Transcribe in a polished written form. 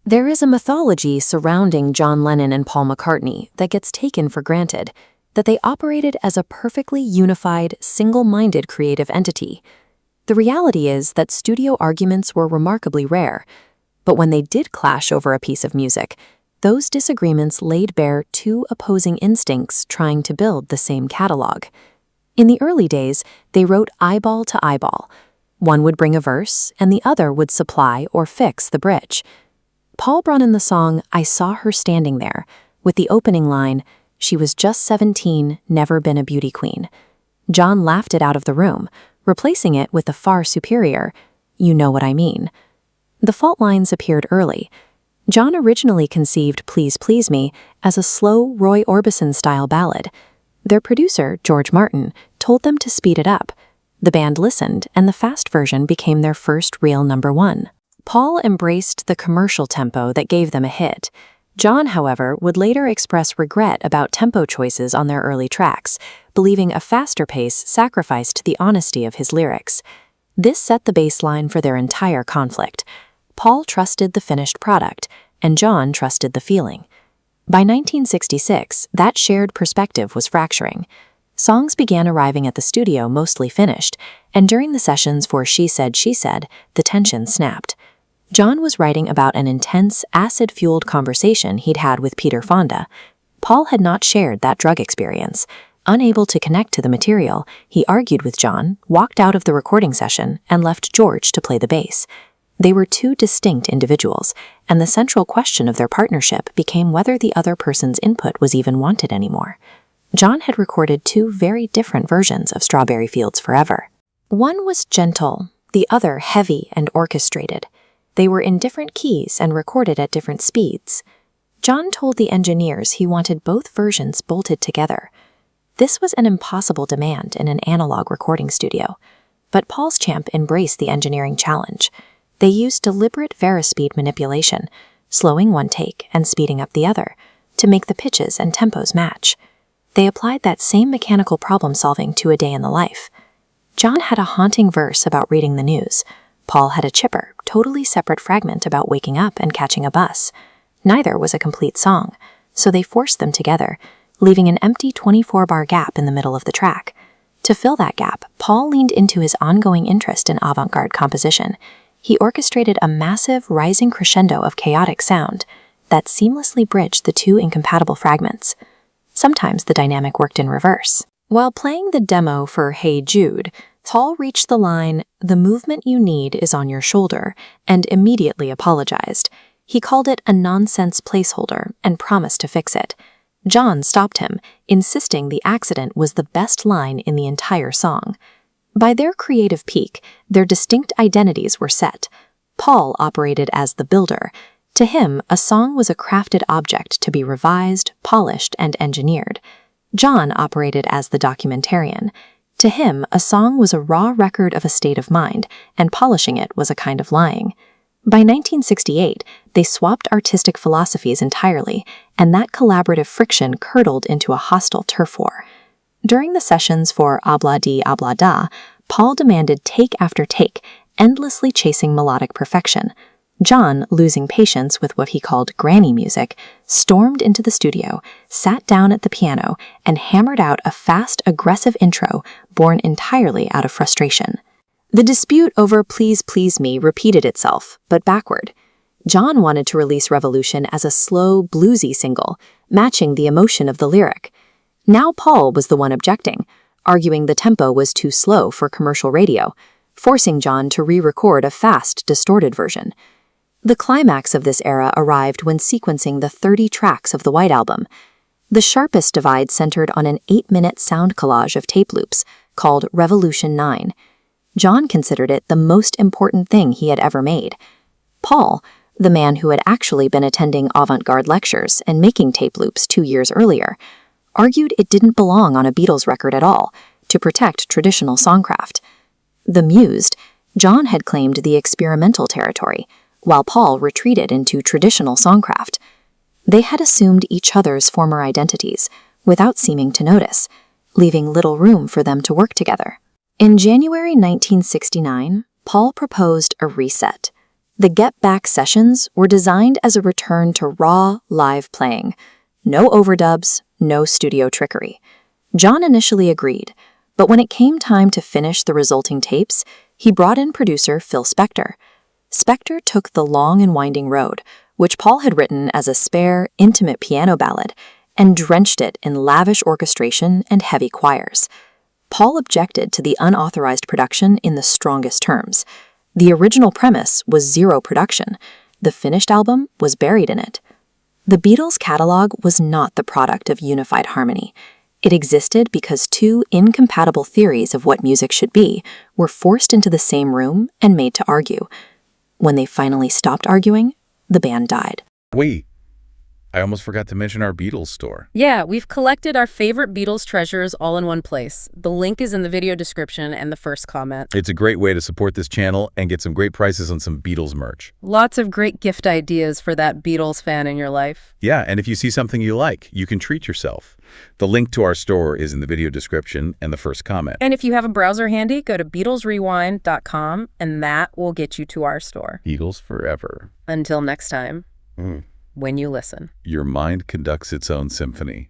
There is a mythology surrounding John Lennon and Paul McCartney that gets taken for granted, that they operated as a perfectly unified, single-minded creative entity. The reality is that studio arguments were remarkably rare, but when they did clash over a piece of music, those disagreements laid bare two opposing instincts trying to build the same catalog. In the early days, they wrote eyeball to eyeball. One would bring a verse, and the other would supply or fix the bridge. Paul brought in the song "I Saw Her Standing There," with the opening line, "She was just 17, never been a beauty queen." John laughed it out of the room, replacing it with the far superior, "You know what I mean." The fault lines appeared early. John originally conceived "Please Please Me" as a slow Roy Orbison-style ballad. Their producer, George Martin, told them to speed it up. The band listened, and the fast version became their first real #1. Paul embraced the commercial tempo that gave them a hit. John, however, would later express regret about tempo choices on their early tracks, believing a faster pace sacrificed the honesty of his lyrics. This set the baseline for their entire conflict. Paul trusted the finished product, and John trusted the feeling. By 1966, that shared perspective was fracturing. Songs began arriving at the studio mostly finished, and during the sessions for She Said, the tension snapped. John was writing about an intense, acid-fueled conversation he'd had with Peter Fonda. Paul had not shared that drug experience. Unable to connect to the material, he argued with John, walked out of the recording session, and left George to play the bass. They were two distinct individuals, and the central question of their partnership became whether the other person's input was even wanted anymore. John had recorded two very different versions of Strawberry Fields Forever. One was gentle, the other heavy and orchestrated. They were in different keys and recorded at different speeds. John told the engineers he wanted both versions bolted together. This was an impossible demand in an analog recording studio, but Paul's champ embraced the engineering challenge. They used deliberate varispeed manipulation, slowing one take and speeding up the other, to make the pitches and tempos match. They applied that same mechanical problem-solving to A Day in the Life. John had a haunting verse about reading the news. Paul had a chipper, totally separate fragment about waking up and catching a bus. Neither was a complete song, so they forced them together, leaving an empty 24-bar gap in the middle of the track. To fill that gap, Paul leaned into his ongoing interest in avant-garde composition. He orchestrated a massive, rising crescendo of chaotic sound that seamlessly bridged the two incompatible fragments. Sometimes the dynamic worked in reverse. While playing the demo for Hey Jude, Paul reached the line, "The movement you need is on your shoulder," and immediately apologized. He called it a nonsense placeholder and promised to fix it. John stopped him, insisting the accident was the best line in the entire song. By their creative peak, their distinct identities were set. Paul operated as the builder. To him, a song was a crafted object to be revised, polished, and engineered. John operated as the documentarian. To him, a song was a raw record of a state of mind, and polishing it was a kind of lying. By 1968, they swapped artistic philosophies entirely, and that collaborative friction curdled into a hostile turf war. During the sessions for Obla Di Obla Da, Paul demanded take after take, endlessly chasing melodic perfection. John, losing patience with what he called granny music, stormed into the studio, sat down at the piano, and hammered out a fast, aggressive intro born entirely out of frustration. The dispute over Please Please Me repeated itself, but backward. John wanted to release Revolution as a slow, bluesy single, matching the emotion of the lyric. Now Paul was the one objecting, arguing the tempo was too slow for commercial radio, forcing John to re-record a fast, distorted version. The climax of this era arrived when sequencing the 30 tracks of the White Album. The sharpest divide centered on an 8-minute sound collage of tape loops called Revolution 9. John considered it the most important thing he had ever made. Paul, the man who had actually been attending avant-garde lectures and making tape loops 2 years earlier, argued it didn't belong on a Beatles record at all, to protect traditional songcraft. Bemused, John had claimed the experimental territory, while Paul retreated into traditional songcraft. They had assumed each other's former identities, without seeming to notice, leaving little room for them to work together. In January 1969, Paul proposed a reset. The Get Back sessions were designed as a return to raw, live playing. No overdubs, no studio trickery. John initially agreed, but when it came time to finish the resulting tapes, he brought in producer Phil Spector. Spector took the long and winding road, which Paul had written as a spare, intimate piano ballad, and drenched it in lavish orchestration and heavy choirs. Paul objected to the unauthorized production in the strongest terms. The original premise was zero production. The finished album was buried in it. The Beatles' catalog was not the product of unified harmony. It existed because two incompatible theories of what music should be were forced into the same room and made to argue. When they finally stopped arguing, the band died. Wait, I almost forgot to mention our Beatles store. Yeah, we've collected our favorite Beatles treasures all in one place. The link is in the video description and the first comment. It's a great way to support this channel and get some great prices on some Beatles merch. Lots of great gift ideas for that Beatles fan in your life. Yeah, and if you see something you like, you can treat yourself. The link to our store is in the video description and the first comment. And if you have a browser handy, go to BeatlesRewind.com and that will get you to our store. Beatles forever. Until next time, when you listen. Your mind conducts its own symphony.